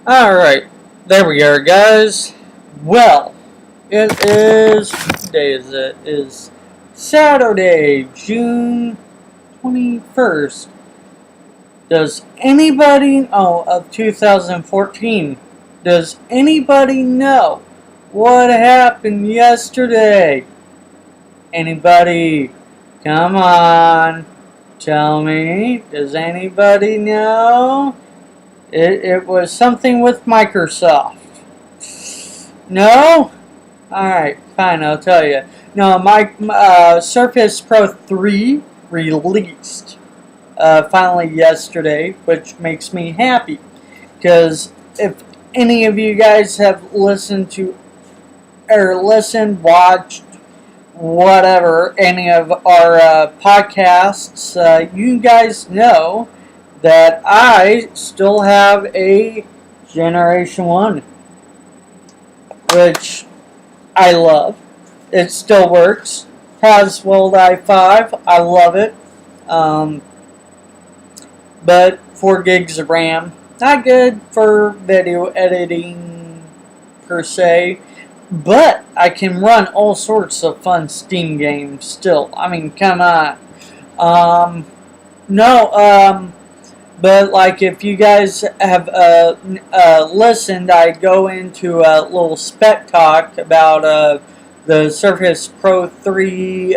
Alright, there we are, guys. Well, it is, what day is it? It is Saturday, June 21st. Does anybody, of 2014, does anybody know what happened yesterday? Anybody? Come on, tell me. Does anybody know? It was something with Microsoft. No? Alright, fine, I'll tell you. No, my Surface Pro 3 released finally yesterday, which makes me happy. Because if any of you guys have listened to, or watched, whatever, any of our podcasts, you guys know that I still have a Generation 1, which I love. It still works. Haswell i5, I love it. But 4 gigs of RAM, not good for video editing per se. But I can run all sorts of fun Steam games still. I mean, come on. But like if you guys have listened, I go into a little spec talk about the Surface Pro 3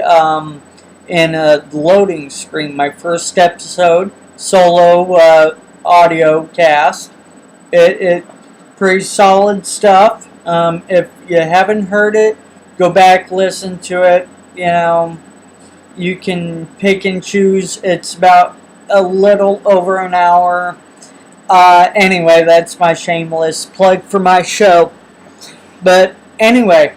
in a loading screen. My first episode, solo audio cast. It pretty solid stuff. If you haven't heard it, go back, listen to it. You know, you can pick and choose. It's about a little over an hour. Anyway, that's my shameless plug for my show. But anyway,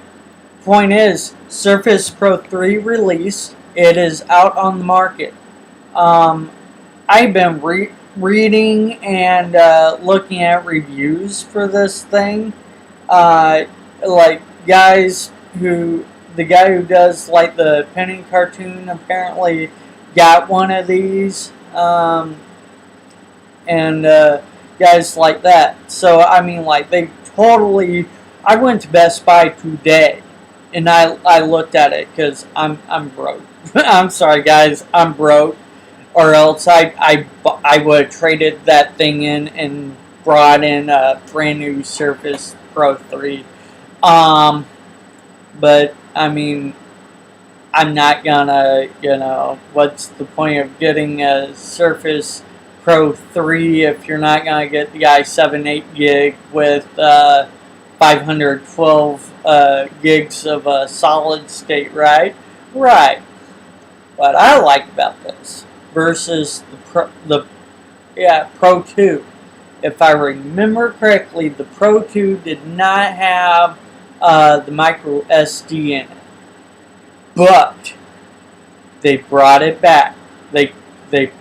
point is, Surface Pro 3 release. It is out on the market. I've been reading and looking at reviews for this thing. Like the guy who does like the Penny cartoon apparently got one of these, and guys like that. So I mean, like they totally. I went to Best Buy today, and I looked at it because I'm broke. I'm sorry, guys, I'm broke, or else I would have traded that thing in and brought in a brand new Surface Pro 3. But I mean, I'm not gonna, what's the point of getting a Surface Pro 3 if you're not gonna get the i7 8 gig with 512 gigs of solid state, right? Right. What I like about this versus the Pro 2, if I remember correctly, the Pro 2 did not have the micro SD in it, but they brought it back. They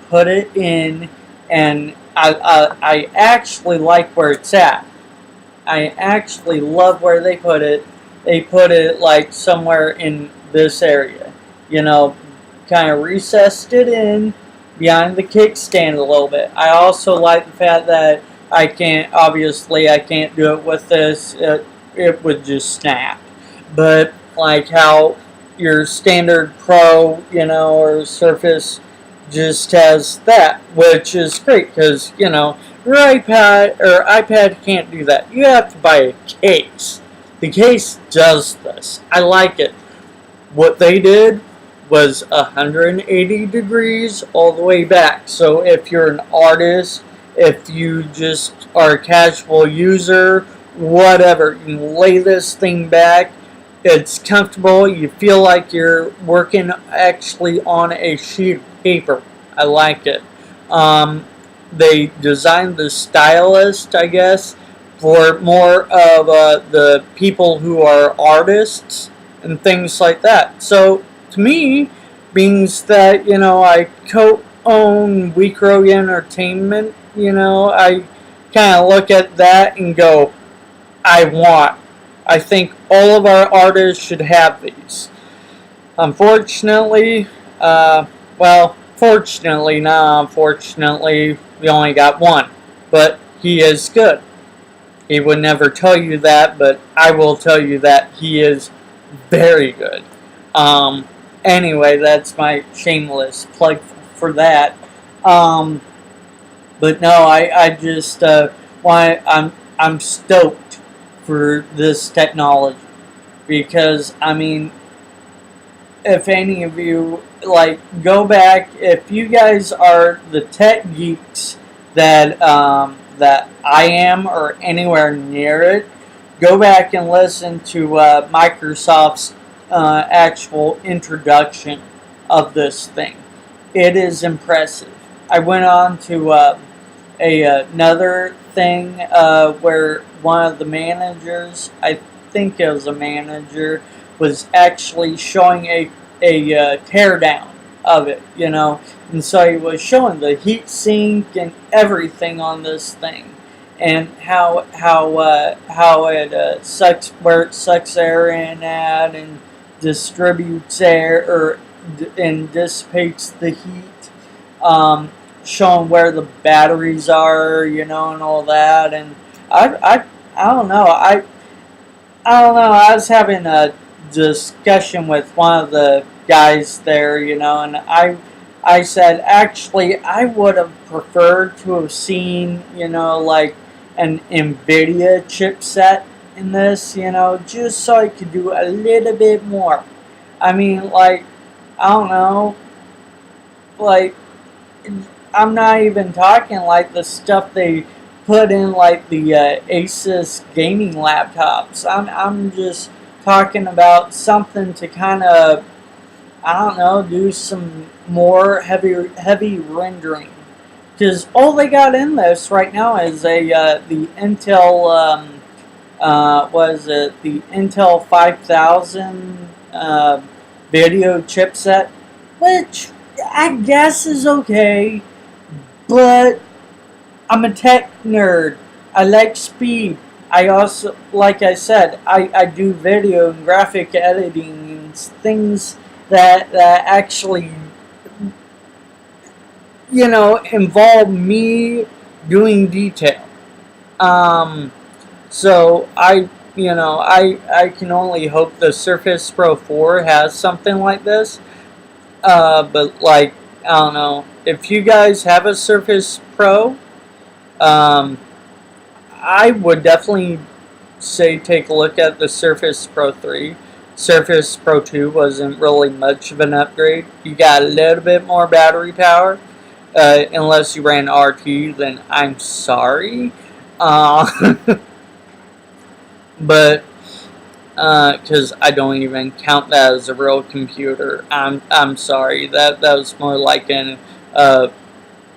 put it in, and I actually like where it's at. I actually love where they put it. They put it like somewhere in this area, kind of recessed it in behind the kickstand a little bit. I also like the fact that I can't do it with this. It would just snap. But like how your standard Pro, or Surface just has that, which is great because, your iPad can't do that. You have to buy a case. The case does this. I like it. What they did was 180 degrees all the way back. So if you're an artist, if you just are a casual user, whatever, you can lay this thing back. It's comfortable. You feel like you're working actually on a sheet of paper. I like it. They designed the stylus, I guess, for more of the people who are artists and things like that. So to me, means that I co-own Weekrow Entertainment. I kind of look at that and go, I think all of our artists should have these. Unfortunately, fortunately, not unfortunately, we only got one, but he is good. He would never tell you that, but I will tell you that he is very good. Um, anyway, that's my shameless plug for that. Um, but no, I just why I'm stoked for this technology because I mean, if any of you like go back, if you guys are the tech geeks that I am or anywhere near it, go back and listen to Microsoft's actual introduction of this thing. It is impressive. I went on to another thing where one of the managers, I think it was a manager, was actually showing a teardown of it, you know, and so he was showing the heat sink and everything on this thing, and how it sucks where it sucks air in at and distributes air and dissipates the heat. Showing where the batteries are, you know, and all that. And I don't know. I don't know. I was having a discussion with one of the guys there, you know, and I said actually I would have preferred to have seen, you know, like an NVIDIA chipset in this, you know, just so I could do a little bit more. I mean, like, I don't know, like, I'm not even talking like the stuff they put in like the Asus gaming laptops. I'm just talking about something to kind of, I don't know, do some more heavy rendering. Because all they got in this right now is the Intel was it the Intel 5000 video chipset, which I guess is okay, but I'm a tech nerd. I like speed. I also, like I said, I do video and graphic editing and things that actually, you know, involve me doing detail. Um, so I can only hope the Surface Pro 4 has something like this. But like, I don't know. If you guys have a Surface Pro, um, I would definitely say take a look at the Surface Pro 3. Surface Pro 2 wasn't really much of an upgrade. You got a little bit more battery power. Unless you ran RT, then I'm sorry. Uh, but because I don't even count that as a real computer. I'm sorry. That was more like an iPod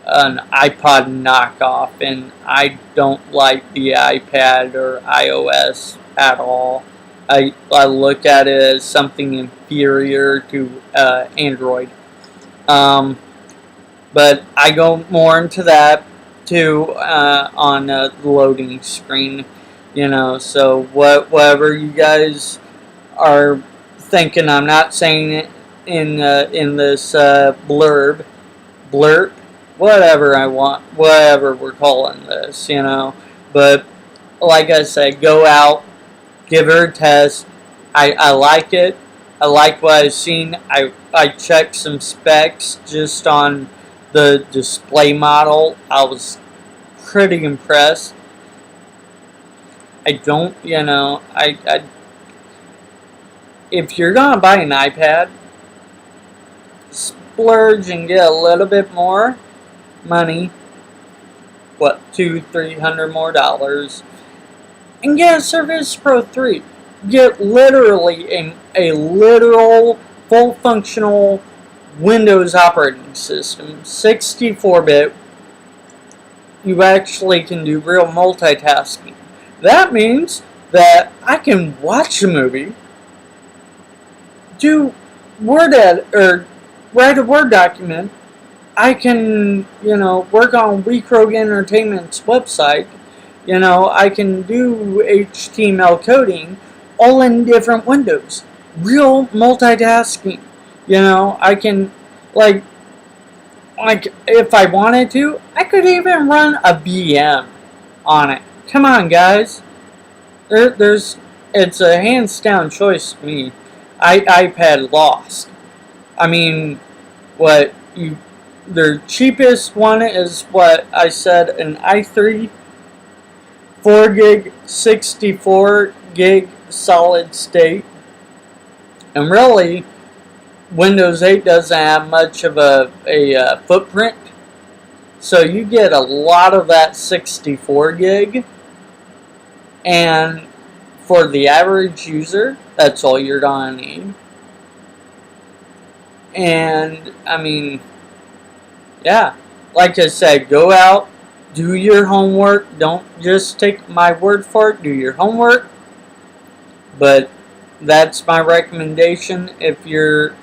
knockoff, and I don't like the iPad or iOS at all. I look at it as something inferior to Android. Um, but I go more into that too on the loading screen, you know. So whatever you guys are thinking, I'm not saying it in this blurb, whatever I want, whatever we're calling this, you know. But like I said, go out, give her a test. I like it. I like what I've seen. I checked some specs just on the display model. I was pretty impressed. I don't, you know, I if you're gonna buy an iPad, splurge and get a little bit more money, what, $200-300 more dollars, and get a Surface Pro 3. Get literally a literal full functional Windows operating system, 64-bit. You actually can do real multitasking. That means that I can watch a movie, do Word edit, or write a Word document. I can, you know, work on WeKrogue Entertainment's website. You know, I can do HTML coding all in different windows. Real multitasking. You know, I can, like if I wanted to, I could even run a VM on it. come on, guys. It's a hands down choice to me. iPad lost. I mean, what you, their cheapest one is what I said, an i3, 4 gig, 64 gig solid state, and really, Windows 8 doesn't have much of a footprint, so you get a lot of that 64 gig, and for the average user, that's all you're gonna need. And I mean, yeah, like I said, go out, do your homework. Don't just take my word for it. Do your homework. But that's my recommendation. If you're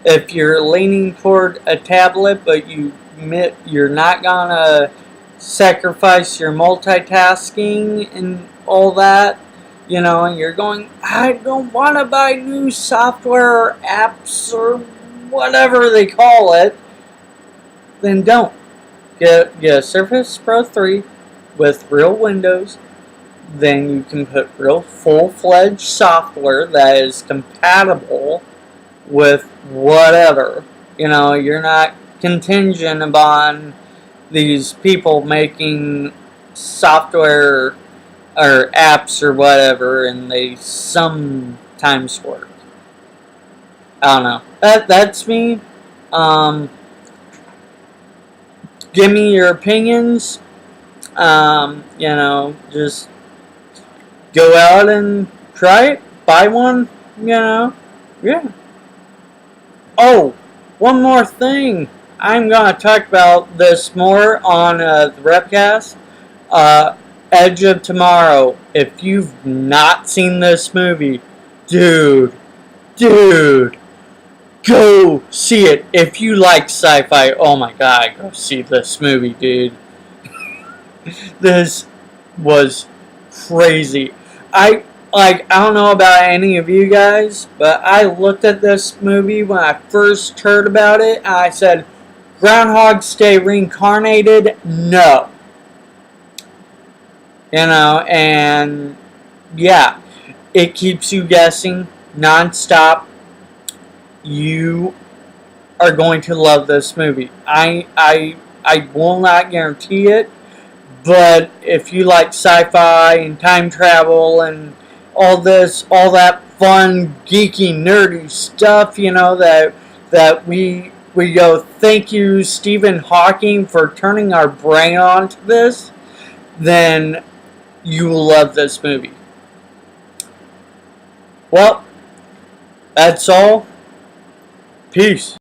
leaning toward a tablet, but you're not gonna sacrifice your multitasking and all that, and you're going, I don't want to buy new software or apps or whatever they call it, then don't. Get a Surface Pro 3 with real Windows. Then you can put real full-fledged software that is compatible with whatever. You're not contingent upon these people making software or apps or whatever, and they sometimes work. I don't know. That's me. Give me your opinions. Just go out and try it. Buy one. Yeah. Oh, one more thing. I'm going to talk about this more on the Repcast. Edge of Tomorrow. If you've not seen this movie, dude, go see it. If you like sci-fi, oh my god, go see this movie, dude. This was crazy. I don't know about any of you guys, but I looked at this movie when I first heard about it, and I said, Groundhog's Day reincarnated? No. And yeah, it keeps you guessing nonstop. You are going to love this movie. I will not guarantee it, but if you like sci-fi and time travel and all that fun, geeky, nerdy stuff, that we go, thank you, Stephen Hawking, for turning our brain on to this, then you will love this movie. Well, that's all. Peace.